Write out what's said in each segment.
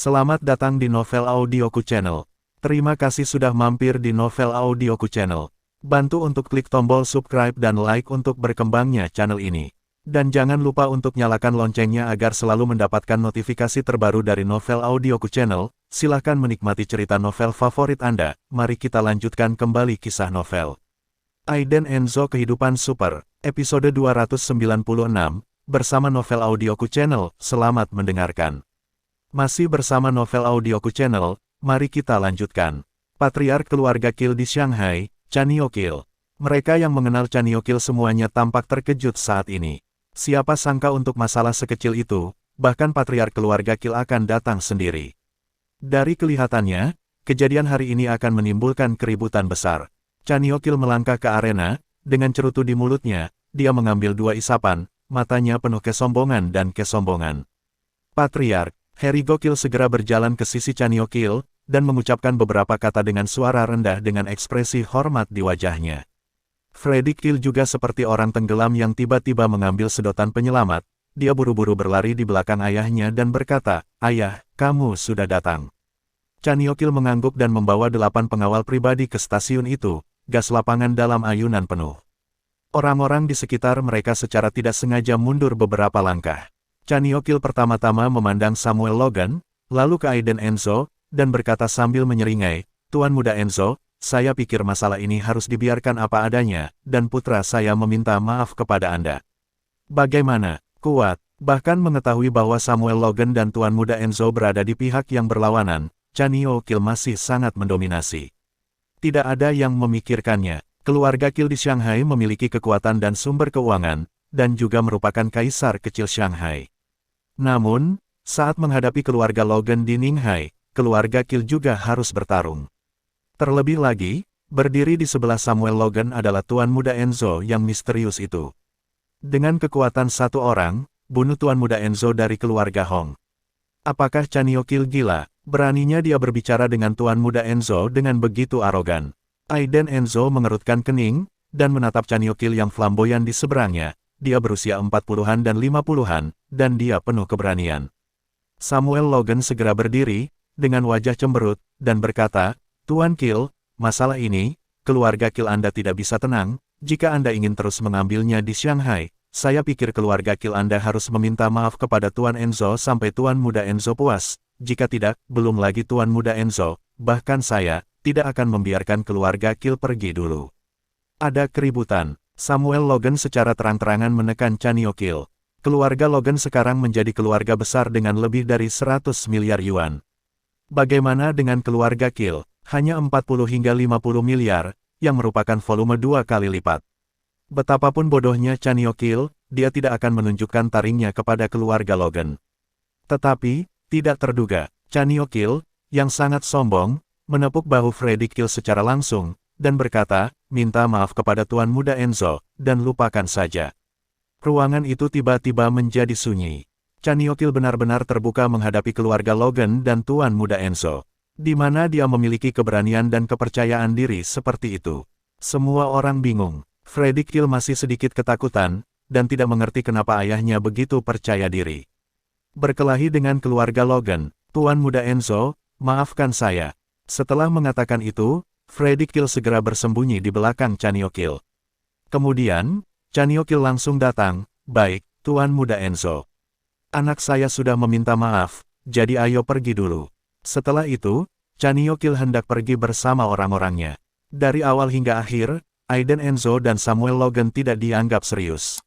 Selamat datang di Novel Audioku Channel. Terima kasih sudah mampir di Novel Audioku Channel. Bantu untuk klik tombol subscribe dan like untuk berkembangnya channel ini. Dan jangan lupa untuk nyalakan loncengnya agar selalu mendapatkan notifikasi terbaru dari Novel Audioku Channel. Silahkan menikmati cerita novel favorit Anda. Mari kita lanjutkan kembali kisah novel Aiden Enzo Kehidupan Super, episode 296, bersama Novel Audioku Channel. Selamat mendengarkan. Masih bersama Novel Audioku Channel, mari kita lanjutkan. Patriark keluarga Kill di Shanghai, Chanio Kill. Mereka yang mengenal Chanio Kill semuanya tampak terkejut saat ini. Siapa sangka untuk masalah sekecil itu, bahkan patriark keluarga Kill akan datang sendiri. Dari kelihatannya, kejadian hari ini akan menimbulkan keributan besar. Chanio Kill melangkah ke arena, dengan cerutu di mulutnya, dia mengambil dua isapan, matanya penuh kesombongan dan kesombongan. Patriark Harry Gokil segera berjalan ke sisi Chanio Kill, dan mengucapkan beberapa kata dengan suara rendah dengan ekspresi hormat di wajahnya. Freddy Kill juga seperti orang tenggelam yang tiba-tiba mengambil sedotan penyelamat. Dia buru-buru berlari di belakang ayahnya dan berkata, "Ayah, kamu sudah datang." Chanio Kill mengangguk dan membawa 8 pengawal pribadi ke stasiun itu, gas lapangan dalam ayunan penuh. Orang-orang di sekitar mereka secara tidak sengaja mundur beberapa langkah. Chanio Kill pertama-tama memandang Samuel Logan, lalu ke Aiden Enzo, dan berkata sambil menyeringai, "Tuan Muda Enzo, saya pikir masalah ini harus dibiarkan apa adanya, dan putra saya meminta maaf kepada Anda." Bagaimana? Kuat. Bahkan mengetahui bahwa Samuel Logan dan Tuan Muda Enzo berada di pihak yang berlawanan, Chanio Kill masih sangat mendominasi. Tidak ada yang memikirkannya. Keluarga Kill di Shanghai memiliki kekuatan dan sumber keuangan, dan juga merupakan kaisar kecil Shanghai. Namun, saat menghadapi keluarga Logan di Ninghai, keluarga Kill juga harus bertarung. Terlebih lagi, berdiri di sebelah Samuel Logan adalah Tuan Muda Enzo yang misterius itu. Dengan kekuatan satu orang, bunuh Tuan Muda Enzo dari keluarga Hong. Apakah Chanio Kill gila? Beraninya dia berbicara dengan Tuan Muda Enzo dengan begitu arogan. Aiden Enzo mengerutkan kening, dan menatap Chanio Kill yang flamboyan di seberangnya. Dia berusia 40-an dan 50-an, dan dia penuh keberanian. Samuel Logan segera berdiri, dengan wajah cemberut, dan berkata, "Tuan Kill, masalah ini, keluarga Kill Anda tidak bisa tenang, jika Anda ingin terus mengambilnya di Shanghai, saya pikir keluarga Kill Anda harus meminta maaf kepada Tuan Enzo sampai Tuan Muda Enzo puas, jika tidak, belum lagi Tuan Muda Enzo, bahkan saya, tidak akan membiarkan keluarga Kill pergi dulu." Ada keributan. Samuel Logan secara terang-terangan menekan Chanio Kill. Keluarga Logan sekarang menjadi keluarga besar dengan lebih dari 100 miliar yuan. Bagaimana dengan keluarga Kill? Hanya 40 hingga 50 miliar, yang merupakan volume 2 kali lipat. Betapapun bodohnya Chanio Kill, dia tidak akan menunjukkan taringnya kepada keluarga Logan. Tetapi, tidak terduga, Chanio Kill, yang sangat sombong, menepuk bahu Freddy Kill secara langsung, dan berkata, "Minta maaf kepada Tuan Muda Enzo, dan lupakan saja." Ruangan itu tiba-tiba menjadi sunyi. Chanio Kill benar-benar terbuka menghadapi keluarga Logan dan Tuan Muda Enzo. Di mana dia memiliki keberanian dan kepercayaan diri seperti itu. Semua orang bingung. Freddy Kill masih sedikit ketakutan, dan tidak mengerti kenapa ayahnya begitu percaya diri. Berkelahi dengan keluarga Logan, "Tuan Muda Enzo, maafkan saya." Setelah mengatakan itu, Freddy Kill segera bersembunyi di belakang Chanio Kill. Kemudian, Chanio Kill langsung datang, "Baik, Tuan Muda Enzo. Anak saya sudah meminta maaf, jadi ayo pergi dulu." Setelah itu, Chanio Kill hendak pergi bersama orang-orangnya. Dari awal hingga akhir, Aiden Enzo dan Samuel Logan tidak dianggap serius.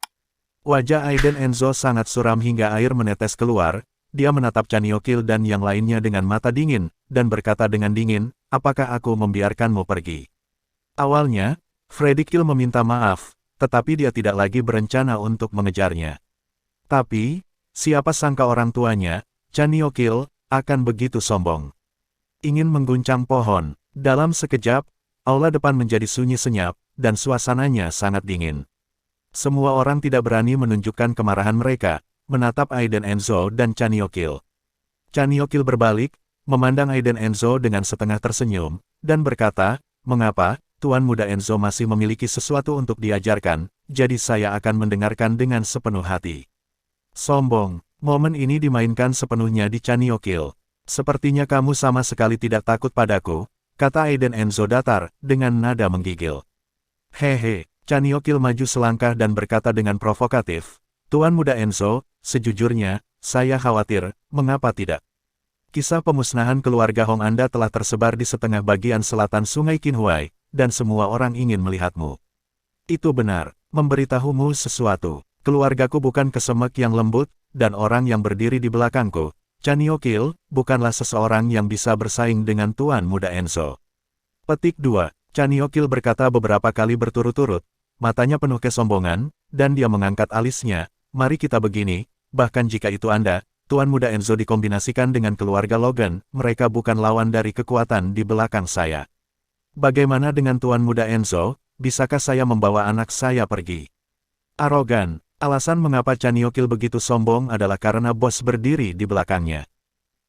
Wajah Aiden Enzo sangat suram hingga air menetes keluar. Dia menatap Chanio Kill dan yang lainnya dengan mata dingin, dan berkata dengan dingin, "Apakah aku membiarkanmu pergi?" Awalnya, Freddy Kill meminta maaf, tetapi dia tidak lagi berencana untuk mengejarnya. Tapi, siapa sangka orang tuanya, Chanio Kill, akan begitu sombong. Ingin mengguncang pohon. Dalam sekejap, aula depan menjadi sunyi senyap, dan suasananya sangat dingin. Semua orang tidak berani menunjukkan kemarahan mereka, menatap Aiden Enzo dan Chanio Kill. Chanio Kill berbalik, memandang Aiden Enzo dengan setengah tersenyum, dan berkata, "Mengapa, Tuan Muda Enzo masih memiliki sesuatu untuk diajarkan, jadi saya akan mendengarkan dengan sepenuh hati." Sombong. Momen ini dimainkan sepenuhnya di Chanio Kill. Sepertinya kamu sama sekali tidak takut padaku, kata Aiden Enzo datar, dengan nada menggigil. Hehe, Chaniokil maju selangkah dan berkata dengan provokatif, Tuan Muda Enzo, sejujurnya, saya khawatir, mengapa tidak? Kisah pemusnahan keluarga Hong Anda telah tersebar di setengah bagian selatan Sungai Qinhuai, dan semua orang ingin melihatmu. Itu benar, memberitahumu sesuatu. Keluargaku bukan kesemek yang lembut, dan orang yang berdiri di belakangku, Chaniokil, bukanlah seseorang yang bisa bersaing dengan Tuan Muda Enzo. Petik 2. Chaniokil berkata beberapa kali berturut-turut, matanya penuh kesombongan, dan dia mengangkat alisnya, mari kita begini, bahkan jika itu Anda, Tuan Muda Enzo dikombinasikan dengan keluarga Logan, mereka bukan lawan dari kekuatan di belakang saya. Bagaimana dengan Tuan Muda Enzo, bisakah saya membawa anak saya pergi? Arogan. Alasan mengapa Chaniokil begitu sombong adalah karena bos berdiri di belakangnya.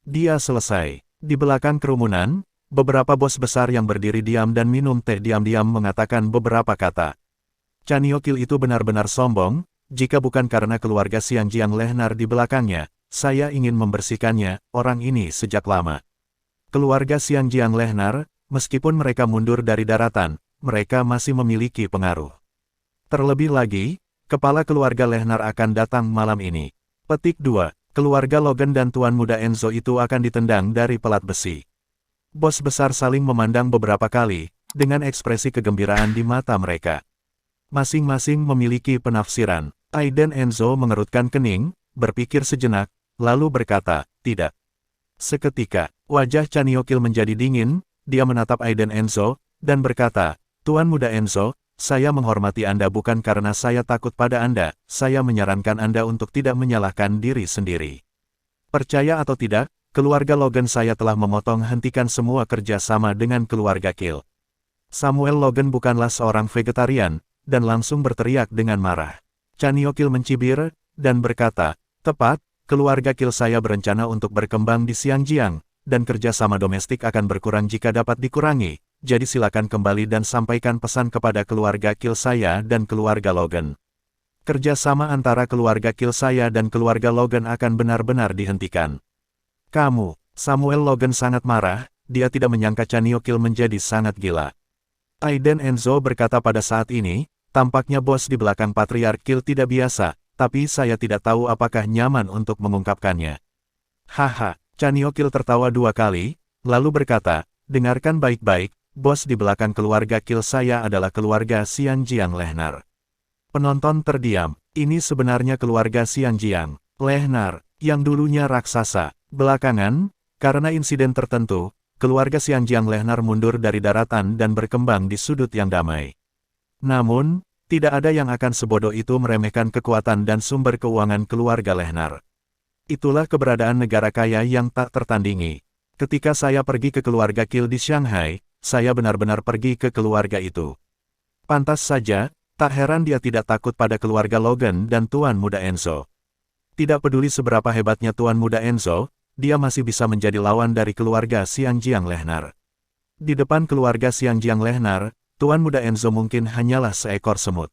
Dia selesai. Di belakang kerumunan, beberapa bos besar yang berdiri diam dan minum teh diam-diam mengatakan beberapa kata. Chaniokil itu benar-benar sombong, jika bukan karena keluarga Xiang Jiang Lehnar di belakangnya, saya ingin membersihkannya, orang ini sejak lama. Keluarga Xiang Jiang Lehnar, meskipun mereka mundur dari daratan, mereka masih memiliki pengaruh. Terlebih lagi, kepala keluarga Lehnar akan datang malam ini. Petik 2. Keluarga Logan dan Tuan Muda Enzo itu akan ditendang dari pelat besi. Bos besar saling memandang beberapa kali, dengan ekspresi kegembiraan di mata mereka. Masing-masing memiliki penafsiran. Aiden Enzo mengerutkan kening, berpikir sejenak, lalu berkata, tidak. Seketika, wajah Chaniokil menjadi dingin, dia menatap Aiden Enzo, dan berkata, Tuan Muda Enzo, saya menghormati Anda bukan karena saya takut pada Anda, saya menyarankan Anda untuk tidak menyalahkan diri sendiri. Percaya atau tidak, keluarga Logan saya telah memotong hentikan semua kerjasama dengan keluarga Kill. Samuel Logan bukanlah seorang vegetarian, dan langsung berteriak dengan marah. Chaniokil mencibir, dan berkata, tepat, keluarga Kill saya berencana untuk berkembang di Xiangjiang, dan kerjasama domestik akan berkurang jika dapat dikurangi. Jadi silakan kembali dan sampaikan pesan kepada keluarga Kill saya dan keluarga Logan. Kerjasama antara keluarga Kill saya dan keluarga Logan akan benar-benar dihentikan. Kamu, Samuel Logan sangat marah, dia tidak menyangka Chaniokil menjadi sangat gila. Aiden Enzo berkata pada saat ini, tampaknya bos di belakang Patriark Kill tidak biasa, tapi saya tidak tahu apakah nyaman untuk mengungkapkannya. Haha, Chaniokil tertawa 2 kali, lalu berkata, dengarkan baik-baik, bos di belakang keluarga Kill saya adalah keluarga Xiang Jiang Lehnar. Penonton terdiam, ini sebenarnya keluarga Xiang Jiang Lehnar, yang dulunya raksasa. Belakangan, karena insiden tertentu, keluarga Xiang Jiang Lehnar mundur dari daratan dan berkembang di sudut yang damai. Namun, tidak ada yang akan sebodoh itu meremehkan kekuatan dan sumber keuangan keluarga Lehnar. Itulah keberadaan negara kaya yang tak tertandingi. Ketika saya pergi ke keluarga Kill di Shanghai, saya benar-benar pergi ke keluarga itu. Pantas saja, tak heran dia tidak takut pada keluarga Logan dan Tuan Muda Enzo. Tidak peduli seberapa hebatnya Tuan Muda Enzo, dia masih bisa menjadi lawan dari keluarga Xiang Jiang Lehnar. Di depan keluarga Xiang Jiang Lehnar, Tuan Muda Enzo mungkin hanyalah seekor semut.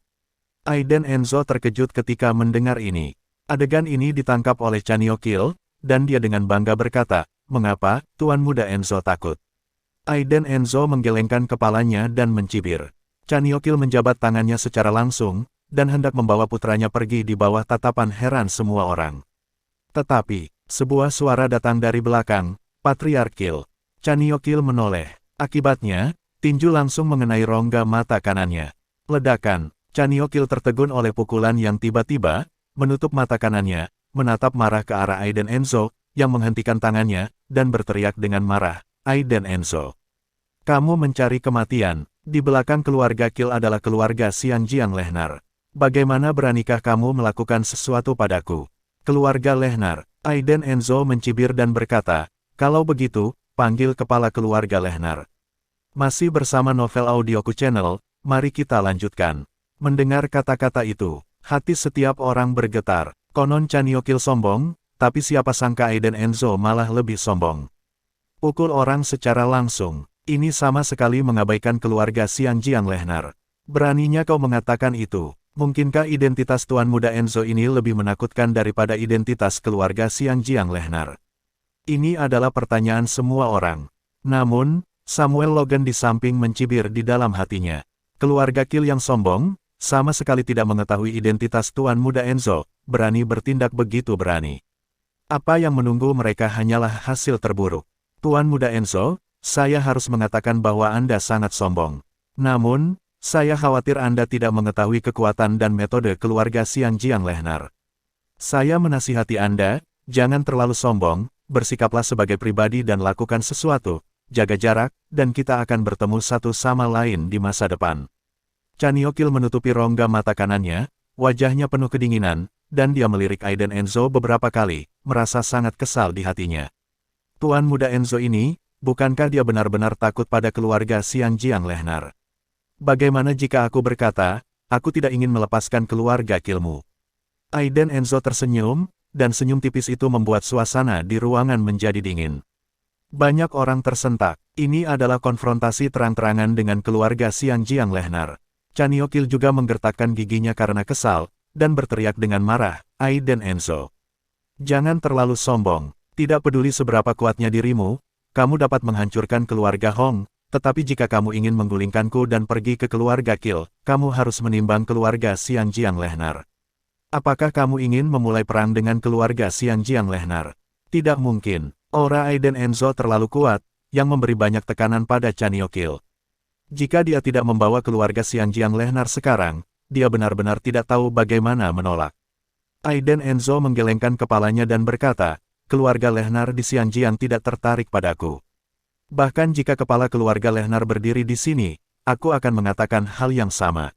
Aiden Enzo terkejut ketika mendengar ini. Adegan ini ditangkap oleh Chaniokil, dan dia dengan bangga berkata, mengapa, Tuan Muda Enzo takut? Aiden Enzo menggelengkan kepalanya dan mencibir. Chaniokil menjabat tangannya secara langsung, dan hendak membawa putranya pergi di bawah tatapan heran semua orang. Tetapi, sebuah suara datang dari belakang, Patriark Kill. Chaniokil menoleh. Akibatnya, tinju langsung mengenai rongga mata kanannya. Ledakan, Chaniokil tertegun oleh pukulan yang tiba-tiba, menutup mata kanannya, menatap marah ke arah Aiden Enzo, yang menghentikan tangannya, dan berteriak dengan marah. Aiden Enzo. Kamu mencari kematian. Di belakang keluarga Kill adalah keluarga Xiang Jiang Lehnar. Bagaimana beranikah kamu melakukan sesuatu padaku? Keluarga Lehnar. Aiden Enzo mencibir dan berkata, kalau begitu, panggil kepala keluarga Lehnar. Masih bersama Novel Audioku Channel, mari kita lanjutkan. Mendengar kata-kata itu, hati setiap orang bergetar. Konon Chaniokil sombong, tapi siapa sangka Aiden Enzo malah lebih sombong. Pukul orang secara langsung. Ini sama sekali mengabaikan keluarga Xiang Jiang Lehnar. Beraninya kau mengatakan itu. Mungkinkah identitas Tuan Muda Enzo ini lebih menakutkan daripada identitas keluarga Xiang Jiang Lehnar? Ini adalah pertanyaan semua orang. Namun, Samuel Logan di samping mencibir di dalam hatinya. Keluarga Kill yang sombong, sama sekali tidak mengetahui identitas Tuan Muda Enzo, berani bertindak begitu berani. Apa yang menunggu mereka hanyalah hasil terburuk. Tuan Muda Enzo, saya harus mengatakan bahwa Anda sangat sombong. Namun, saya khawatir Anda tidak mengetahui kekuatan dan metode keluarga Xiangjiang Lehnar. Saya menasihati Anda, jangan terlalu sombong, bersikaplah sebagai pribadi dan lakukan sesuatu, jaga jarak, dan kita akan bertemu satu sama lain di masa depan. Chaniokil menutupi rongga mata kanannya, wajahnya penuh kedinginan, dan dia melirik Aiden Enzo beberapa kali, merasa sangat kesal di hatinya. Tuan Muda Enzo ini, bukankah dia benar-benar takut pada keluarga Xiangjiang Lehnar? Bagaimana jika aku berkata, aku tidak ingin melepaskan keluarga Killmu? Aiden Enzo tersenyum, dan senyum tipis itu membuat suasana di ruangan menjadi dingin. Banyak orang tersentak. Ini adalah konfrontasi terang-terangan dengan keluarga Xiangjiang Lehnar. Chaniokil juga menggertakkan giginya karena kesal, dan berteriak dengan marah, Aiden Enzo. Jangan terlalu sombong. Tidak peduli seberapa kuatnya dirimu, kamu dapat menghancurkan keluarga Hong, tetapi jika kamu ingin menggulingkanku dan pergi ke keluarga Kill, kamu harus menimbang keluarga Xiangjiang Lehnar. Apakah kamu ingin memulai perang dengan keluarga Xiangjiang Lehnar? Tidak mungkin. Aura Aiden Enzo terlalu kuat, yang memberi banyak tekanan pada Chaniokil. Jika dia tidak membawa keluarga Xiangjiang Lehnar sekarang, dia benar-benar tidak tahu bagaimana menolak. Aiden Enzo menggelengkan kepalanya dan berkata, keluarga Lehnar di Xiangjiang tidak tertarik padaku. Bahkan jika kepala keluarga Lehnar berdiri di sini, aku akan mengatakan hal yang sama.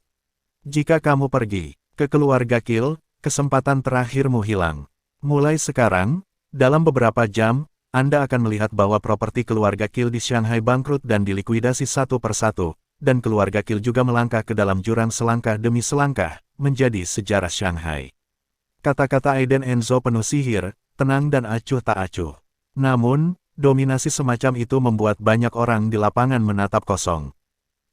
Jika kamu pergi ke keluarga Kill, kesempatan terakhirmu hilang. Mulai sekarang, dalam beberapa jam, Anda akan melihat bahwa properti keluarga Kill di Shanghai bangkrut dan dilikuidasi satu persatu, dan keluarga Kill juga melangkah ke dalam jurang selangkah demi selangkah, menjadi sejarah Shanghai. Kata-kata Aiden Enzo penuh sihir, tenang dan acuh tak acuh. Namun, dominasi semacam itu membuat banyak orang di lapangan menatap kosong.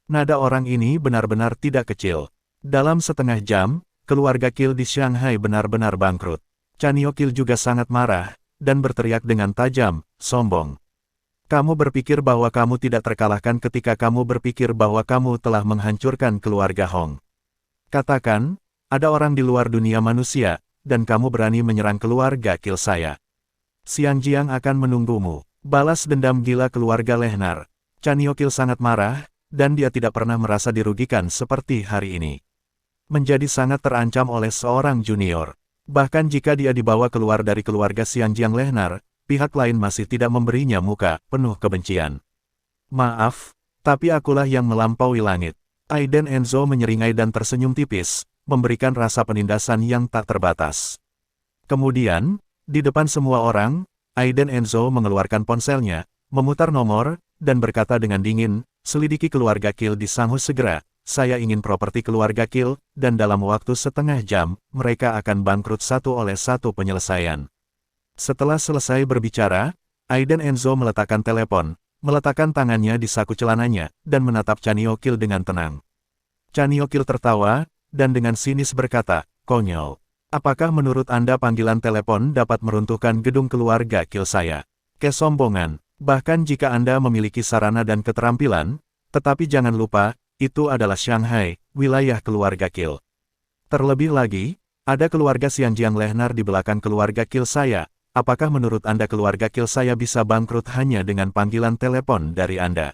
Nada orang ini benar-benar tidak kecil. Dalam setengah jam, keluarga Kill di Shanghai benar-benar bangkrut. Chaniokil juga sangat marah, dan berteriak dengan tajam, sombong. Kamu berpikir bahwa kamu tidak terkalahkan ketika kamu berpikir bahwa kamu telah menghancurkan keluarga Hong. Katakan, ada orang di luar dunia manusia, dan kamu berani menyerang keluarga Kill saya. Xiangjiang akan menunggumu. Balas dendam gila keluarga Lehnar. Chaniokil sangat marah, dan dia tidak pernah merasa dirugikan seperti hari ini. Menjadi sangat terancam oleh seorang junior. Bahkan jika dia dibawa keluar dari keluarga Xiangjiang Lehnar, pihak lain masih tidak memberinya muka penuh kebencian. Maaf, tapi akulah yang melampaui langit. Aiden Enzo menyeringai dan tersenyum tipis, memberikan rasa penindasan yang tak terbatas. Kemudian, di depan semua orang, Aiden Enzo mengeluarkan ponselnya, memutar nomor, dan berkata dengan dingin, selidiki keluarga Kill di Shanghai segera. Saya ingin properti keluarga Kill, dan dalam waktu setengah jam, mereka akan bangkrut satu oleh satu penyelesaian. Setelah selesai berbicara, Aiden Enzo meletakkan telepon, meletakkan tangannya di saku celananya, dan menatap Chaniokil dengan tenang. Chaniokil tertawa, dan dengan sinis berkata, konyol. Apakah menurut Anda panggilan telepon dapat meruntuhkan gedung keluarga Kill saya? Kesombongan. Bahkan jika Anda memiliki sarana dan keterampilan, tetapi jangan lupa, itu adalah Shanghai, wilayah keluarga Kill. Terlebih lagi, ada keluarga Xiangjiang Lehnar di belakang keluarga Kill saya. Apakah menurut Anda keluarga Kill saya bisa bangkrut hanya dengan panggilan telepon dari Anda?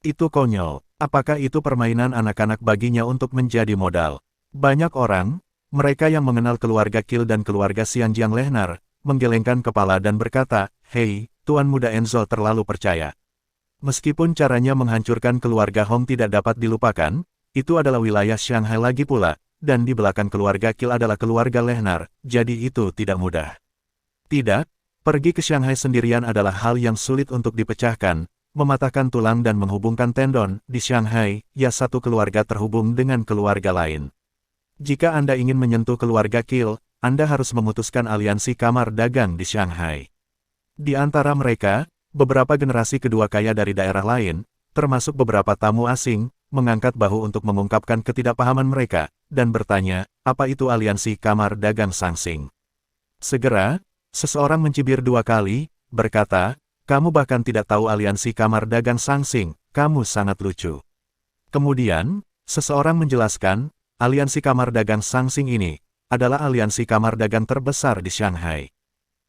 Itu konyol. Apakah itu permainan anak-anak baginya untuk menjadi modal? Banyak orang, mereka yang mengenal keluarga Kill dan keluarga Xiangjiang Lehnar, menggelengkan kepala dan berkata, hei, Tuan Muda Enzo terlalu percaya. Meskipun caranya menghancurkan keluarga Hong tidak dapat dilupakan, itu adalah wilayah Shanghai lagi pula, dan di belakang keluarga Kill adalah keluarga Lehnar, jadi itu tidak mudah. Tidak, pergi ke Shanghai sendirian adalah hal yang sulit untuk dipecahkan, mematahkan tulang dan menghubungkan tendon, di Shanghai, ya satu keluarga terhubung dengan keluarga lain. Jika Anda ingin menyentuh keluarga Kill, Anda harus memutuskan aliansi kamar dagang di Shanghai. Di antara mereka, beberapa generasi kedua kaya dari daerah lain, termasuk beberapa tamu asing, mengangkat bahu untuk mengungkapkan ketidakpahaman mereka, dan bertanya, apa itu aliansi kamar dagang Sangsing? Segera, seseorang mencibir dua kali, berkata, "Kamu bahkan tidak tahu aliansi kamar dagang Sangsing, kamu sangat lucu." Kemudian, seseorang menjelaskan, aliansi kamar dagang Sangsing ini adalah aliansi kamar dagang terbesar di Shanghai.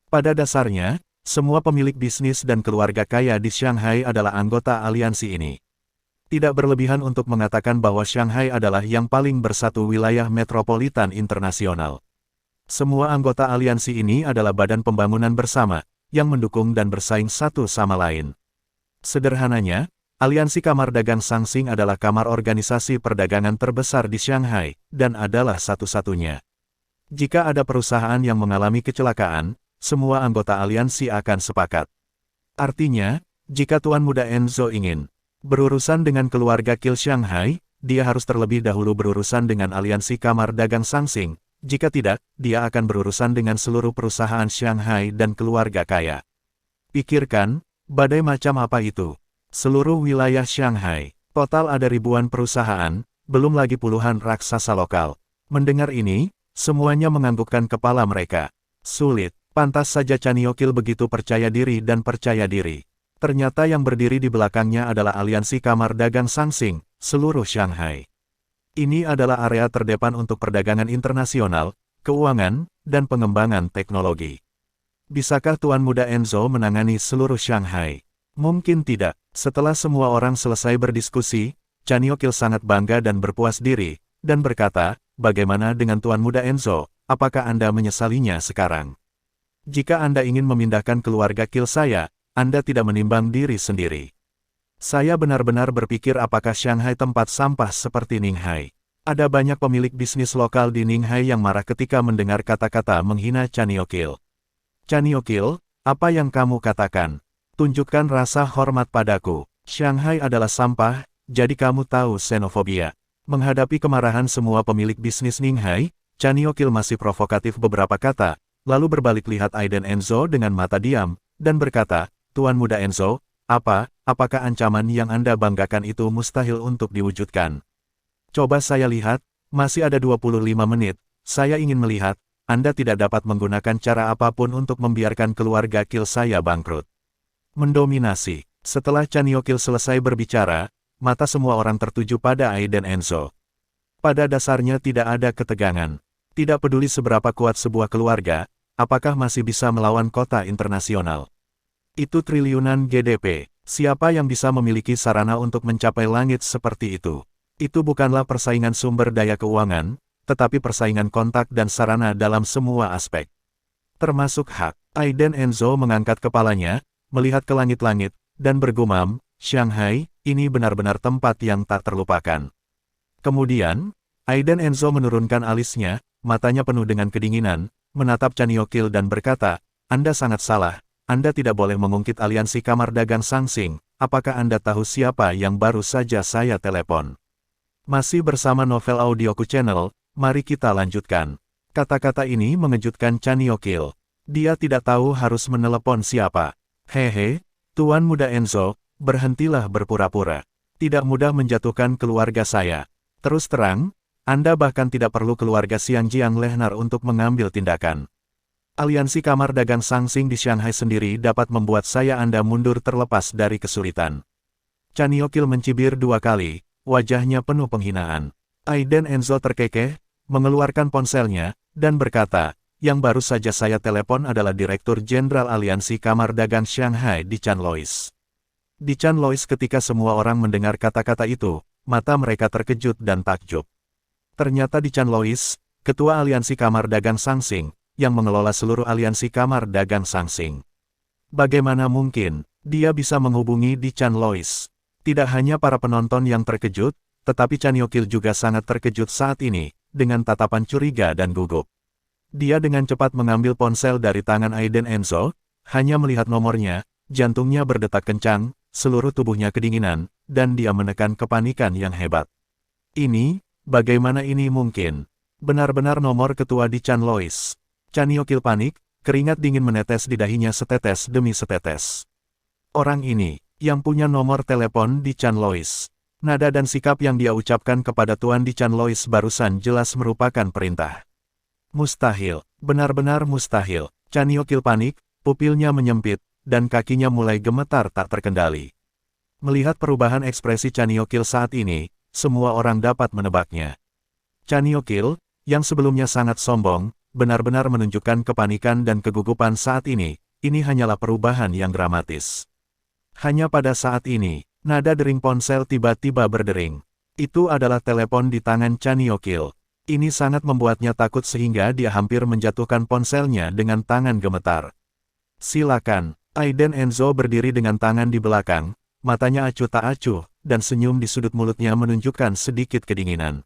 Pada dasarnya, semua pemilik bisnis dan keluarga kaya di Shanghai adalah anggota aliansi ini. Tidak berlebihan untuk mengatakan bahwa Shanghai adalah yang paling bersatu wilayah metropolitan internasional. Semua anggota aliansi ini adalah badan pembangunan bersama, yang mendukung dan bersaing satu sama lain. Sederhananya, aliansi kamar dagang Sangsing adalah kamar organisasi perdagangan terbesar di Shanghai, dan adalah satu-satunya. Jika ada perusahaan yang mengalami kecelakaan, semua anggota aliansi akan sepakat. Artinya, jika Tuan Muda Enzo ingin berurusan dengan keluarga Qil Shanghai, dia harus terlebih dahulu berurusan dengan aliansi kamar dagang Sangsing. Jika tidak, dia akan berurusan dengan seluruh perusahaan Shanghai dan keluarga kaya. Pikirkan, badai macam apa itu? Seluruh wilayah Shanghai, total ada ribuan perusahaan, belum lagi puluhan raksasa lokal. Mendengar ini, semuanya menganggukkan kepala mereka. Sulit, pantas saja Chaniokil begitu percaya diri dan percaya diri. Ternyata yang berdiri di belakangnya adalah aliansi kamar dagang Sangsing, seluruh Shanghai. Ini adalah area terdepan untuk perdagangan internasional, keuangan, dan pengembangan teknologi. Bisakah Tuan Muda Enzo menangani seluruh Shanghai? Mungkin tidak. Setelah semua orang selesai berdiskusi, Chaniokil sangat bangga dan berpuas diri, dan berkata, "Bagaimana dengan Tuan Muda Enzo, apakah Anda menyesalinya sekarang? Jika Anda ingin memindahkan keluarga Qil saya, Anda tidak menimbang diri sendiri. Saya benar-benar berpikir apakah Shanghai tempat sampah seperti Ninghai. Ada banyak pemilik bisnis lokal di Ninghai yang marah ketika mendengar kata-kata menghina Chaniokil. Chaniokil, apa yang kamu katakan? Tunjukkan rasa hormat padaku. Shanghai adalah sampah, jadi kamu tahu xenofobia." Menghadapi kemarahan semua pemilik bisnis Ninghai, Chaniokil masih provokatif beberapa kata, lalu berbalik lihat Aiden Enzo dengan mata diam, dan berkata, "Tuan Muda Enzo, apakah ancaman yang Anda banggakan itu mustahil untuk diwujudkan? Coba saya lihat, masih ada 25 menit, saya ingin melihat, Anda tidak dapat menggunakan cara apapun untuk membiarkan keluarga Qil saya bangkrut." Mendominasi. Setelah Chaniokil selesai berbicara, mata semua orang tertuju pada Aiden Enzo. Pada dasarnya tidak ada ketegangan. Tidak peduli seberapa kuat sebuah keluarga, apakah masih bisa melawan kota internasional. Itu triliunan GDP. Siapa yang bisa memiliki sarana untuk mencapai langit seperti itu? Itu bukanlah persaingan sumber daya keuangan, tetapi persaingan kontak dan sarana dalam semua aspek. Termasuk hak. Aiden Enzo mengangkat kepalanya, melihat ke langit-langit, dan bergumam, "Shanghai, ini benar-benar tempat yang tak terlupakan." Kemudian, Aiden Enzo menurunkan alisnya, matanya penuh dengan kedinginan, menatap Chaniokil dan berkata, "Anda sangat salah, Anda tidak boleh mengungkit aliansi kamar dagang Sangsing. Apakah Anda tahu siapa yang baru saja saya telepon?" Masih bersama Novel Audioku Channel, mari kita lanjutkan. Kata-kata ini mengejutkan Chaniokil. Dia tidak tahu harus menelepon siapa. "Hehe, Tuan Muda Enzo, berhentilah berpura-pura. Tidak mudah menjatuhkan keluarga saya. Terus terang, Anda bahkan tidak perlu keluarga Xiangjiang Lehnar untuk mengambil tindakan. Aliansi kamar dagang Sangsing di Shanghai sendiri dapat membuat Anda mundur terlepas dari kesulitan." Chaniokil mencibir 2 kali, wajahnya penuh penghinaan. Aiden Enzo terkekeh, mengeluarkan ponselnya, dan berkata, "Yang baru saja saya telepon adalah Direktur Jenderal Aliansi Kamar Dagang Shanghai di Chan Lois." Di Chan Lois ketika semua orang mendengar kata-kata itu, mata mereka terkejut dan takjub. Ternyata di Chan Lois, Ketua Aliansi Kamar Dagang Sangsing, yang mengelola seluruh aliansi kamar dagang Sangsing. Bagaimana mungkin dia bisa menghubungi di Chan Lois? Tidak hanya para penonton yang terkejut, tetapi Chaniokil juga sangat terkejut saat ini, dengan tatapan curiga dan gugup. Dia dengan cepat mengambil ponsel dari tangan Aiden Enzo, hanya melihat nomornya, jantungnya berdetak kencang, seluruh tubuhnya kedinginan, dan dia menekan kepanikan yang hebat. Bagaimana ini mungkin? Benar-benar nomor ketua di Chan Lois. Chaniokil panik, keringat dingin menetes di dahinya setetes demi setetes. Orang ini, yang punya nomor telepon di Chan Lois. Nada dan sikap yang dia ucapkan kepada Tuan di Chan Lois barusan jelas merupakan perintah. Mustahil, benar-benar mustahil. Chaniokil panik, pupilnya menyempit, dan kakinya mulai gemetar tak terkendali. Melihat perubahan ekspresi Chaniokil saat ini, semua orang dapat menebaknya. Chaniokil, yang sebelumnya sangat sombong, benar-benar menunjukkan kepanikan dan kegugupan saat ini hanyalah perubahan yang dramatis. Hanya pada saat ini, nada dering ponsel tiba-tiba berdering. Itu adalah telepon di tangan Chaniokil. Ini sangat membuatnya takut sehingga dia hampir menjatuhkan ponselnya dengan tangan gemetar. Silakan, Aiden Enzo berdiri dengan tangan di belakang, matanya acuh tak acuh, dan senyum di sudut mulutnya menunjukkan sedikit kedinginan.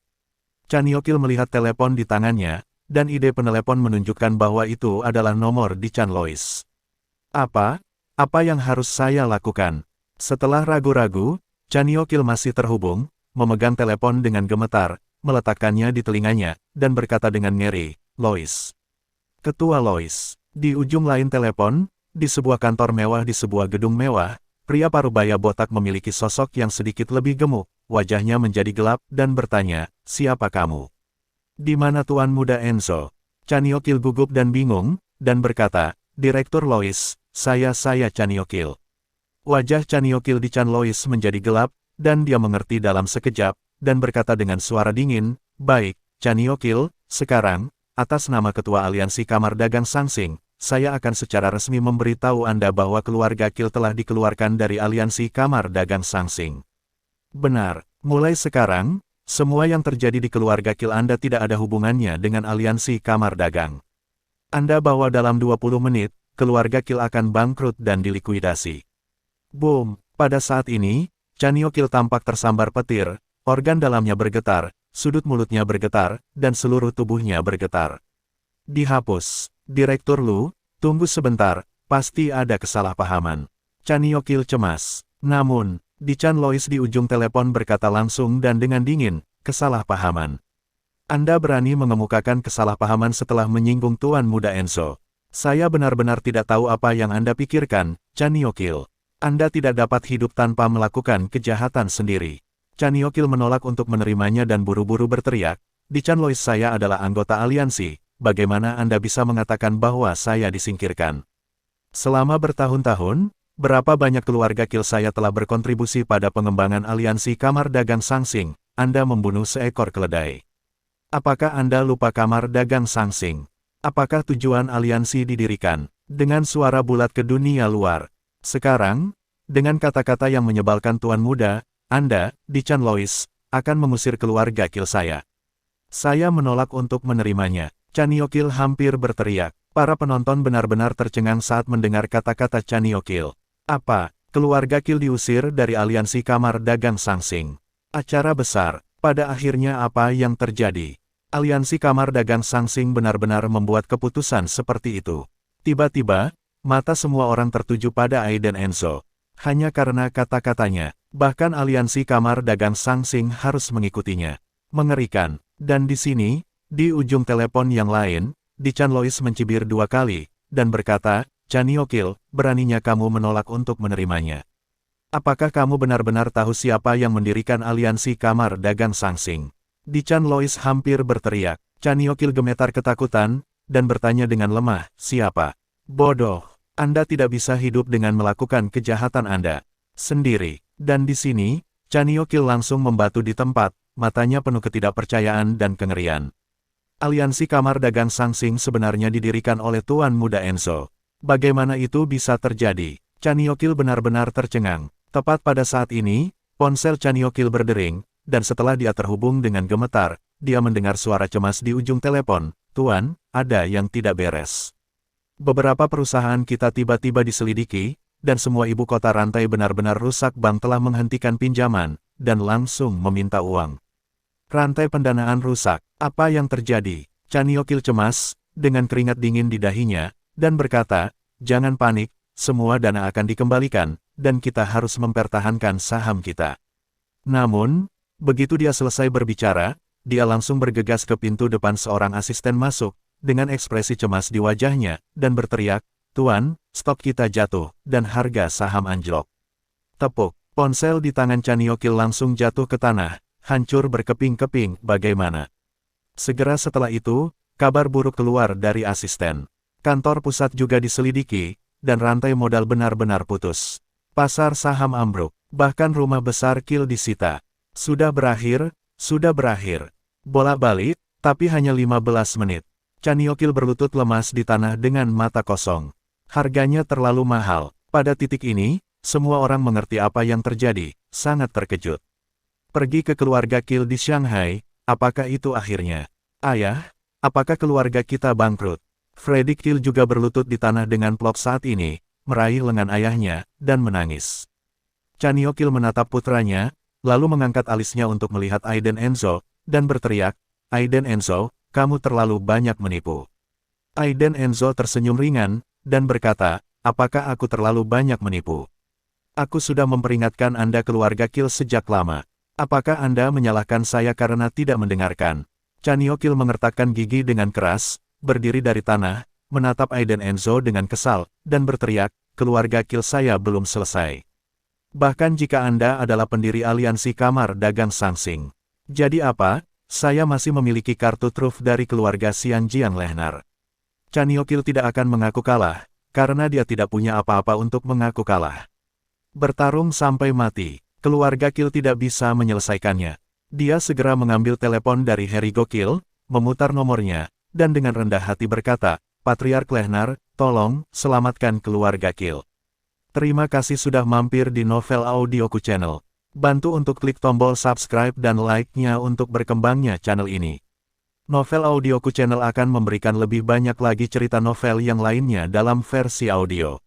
Chaniokil melihat telepon di tangannya, dan ide penelepon menunjukkan bahwa itu adalah nomor di Chan Lois. Apa yang harus saya lakukan? Setelah ragu-ragu, Chaniokil masih terhubung, memegang telepon dengan gemetar, meletakkannya di telinganya, dan berkata dengan ngeri, "Lois." Ketua Lois. Di ujung lain telepon, di sebuah kantor mewah di sebuah gedung mewah, pria parubaya botak memiliki sosok yang sedikit lebih gemuk, wajahnya menjadi gelap dan bertanya, "Siapa kamu?" "Di mana Tuan Muda Enzo?" Chaniokil gugup dan bingung, dan berkata, "Direktur Lois, saya Chaniokil." Wajah Chaniokil di Chan Lois menjadi gelap, dan dia mengerti dalam sekejap, dan berkata dengan suara dingin, "Baik, Chaniokil, sekarang, atas nama Ketua Aliansi Kamar Dagang Sangsing, saya akan secara resmi memberitahu Anda bahwa keluarga Kil telah dikeluarkan dari Aliansi Kamar Dagang Sangsing." "Benar, mulai sekarang, semua yang terjadi di keluarga Kil Anda tidak ada hubungannya dengan Aliansi Kamar Dagang. Anda bahwa dalam 20 menit, keluarga Kil akan bangkrut dan dilikuidasi." Boom! Pada saat ini, Chaniokil tampak tersambar petir, organ dalamnya bergetar, sudut mulutnya bergetar, dan seluruh tubuhnya bergetar. "Dihapus. Direktur Lu, tunggu sebentar, pasti ada kesalahpahaman." Chaniokil cemas. Namun, di Chan Lois di ujung telepon berkata langsung dan dengan dingin, "Kesalahpahaman. Anda berani mengemukakan kesalahpahaman setelah menyinggung Tuan Muda Enzo. Saya benar-benar tidak tahu apa yang Anda pikirkan, Chaniokil. Anda tidak dapat hidup tanpa melakukan kejahatan sendiri." Chaniokil menolak untuk menerimanya dan buru-buru berteriak, "Di Chan Lois saya adalah anggota aliansi, bagaimana Anda bisa mengatakan bahwa saya disingkirkan? Selama bertahun-tahun, berapa banyak keluarga Kil saya telah berkontribusi pada pengembangan aliansi Kamar Dagang Sangsing, Anda membunuh seekor keledai. Apakah Anda lupa Kamar Dagang Sangsing? Apakah tujuan aliansi didirikan?" Dengan suara bulat ke dunia luar. "Sekarang, dengan kata-kata yang menyebalkan Tuan Muda, Anda, di Chan Lois, akan mengusir keluarga Kil saya. Saya menolak untuk menerimanya." Chaniokil hampir berteriak. Para penonton benar-benar tercengang saat mendengar kata-kata Chaniokil. Apa, keluarga Kil diusir dari Aliansi Kamar Dagang Sangsing? Acara besar. Pada akhirnya apa yang terjadi? Aliansi Kamar Dagang Sangsing benar-benar membuat keputusan seperti itu. Tiba-tiba, mata semua orang tertuju pada Aiden Enzo. Hanya karena kata-katanya, bahkan Aliansi Kamar Dagang Sangsing harus mengikutinya. Mengerikan. Dan di sini, di ujung telepon yang lain, di Chan Lois mencibir 2 kali, dan berkata, "Chaniokil, beraninya kamu menolak untuk menerimanya. Apakah kamu benar-benar tahu siapa yang mendirikan Aliansi Kamar Dagang Sangsing?" Di Chan Lois hampir berteriak. Chaniokil gemetar ketakutan, dan bertanya dengan lemah, "Siapa?" "Bodoh. Anda tidak bisa hidup dengan melakukan kejahatan Anda sendiri." Dan di sini, Chaniokil langsung membatu di tempat, matanya penuh ketidakpercayaan dan kengerian. Aliansi Kamar Dagang Sangsing sebenarnya didirikan oleh Tuan Muda Enzo. Bagaimana itu bisa terjadi? Chaniokil benar-benar tercengang. Tepat pada saat ini, ponsel Chaniokil berdering, dan setelah dia terhubung dengan gemetar, dia mendengar suara cemas di ujung telepon, "Tuan, ada yang tidak beres. Beberapa perusahaan kita tiba-tiba diselidiki, dan semua ibu kota rantai benar-benar rusak. Bank telah menghentikan pinjaman, dan langsung meminta uang. Rantai pendanaan rusak. Apa yang terjadi?" Chaniokil cemas, dengan keringat dingin di dahinya, dan berkata, "Jangan panik, semua dana akan dikembalikan, dan kita harus mempertahankan saham kita." Namun, begitu dia selesai berbicara, dia langsung bergegas ke pintu depan. Seorang asisten masuk, dengan ekspresi cemas di wajahnya, dan berteriak, "Tuan, stok kita jatuh, dan harga saham anjlok." Tepuk, ponsel di tangan Chaniokil langsung jatuh ke tanah, hancur berkeping-keping. Bagaimana? Segera setelah itu, kabar buruk keluar dari asisten. Kantor pusat juga diselidiki, dan rantai modal benar-benar putus. Pasar saham ambruk, bahkan rumah besar Kill disita. Sudah berakhir, sudah berakhir. Bolak-balik, tapi hanya 15 menit. Chanyeol berlutut lemas di tanah dengan mata kosong. Harganya terlalu mahal. Pada titik ini, semua orang mengerti apa yang terjadi, sangat terkejut. Pergi ke keluarga Kill di Shanghai, apakah itu akhirnya? Ayah, apakah keluarga kita bangkrut? Freddy Kill juga berlutut di tanah dengan plok saat ini, meraih lengan ayahnya, dan menangis. Chanyeol menatap putranya, lalu mengangkat alisnya untuk melihat Aiden Enzo, dan berteriak, Aiden Enzo, kamu terlalu banyak menipu. Aiden Enzo tersenyum ringan, dan berkata, apakah aku terlalu banyak menipu? Aku sudah memperingatkan Anda keluarga Kill sejak lama. Apakah Anda menyalahkan saya karena tidak mendengarkan? Chanyeol mengertakkan gigi dengan keras, berdiri dari tanah, menatap Aiden Enzo dengan kesal, dan berteriak, keluarga Kill saya belum selesai. Bahkan jika Anda adalah pendiri aliansi kamar dagang Sangsing. Jadi apa? Saya masih memiliki kartu truf dari keluarga Xian Jian Lehnar. Chanyeol tidak akan mengaku kalah, karena dia tidak punya apa-apa untuk mengaku kalah. Bertarung sampai mati, keluarga Kill tidak bisa menyelesaikannya. Dia segera mengambil telepon dari Harry Gokil, memutar nomornya, dan dengan rendah hati berkata, Patriark Lehnar, tolong, selamatkan keluarga Kill. Terima kasih sudah mampir di Novel Audioku Channel. Bantu untuk klik tombol subscribe dan like-nya untuk berkembangnya channel ini. Novel Audioku Channel akan memberikan lebih banyak lagi cerita novel yang lainnya dalam versi audio.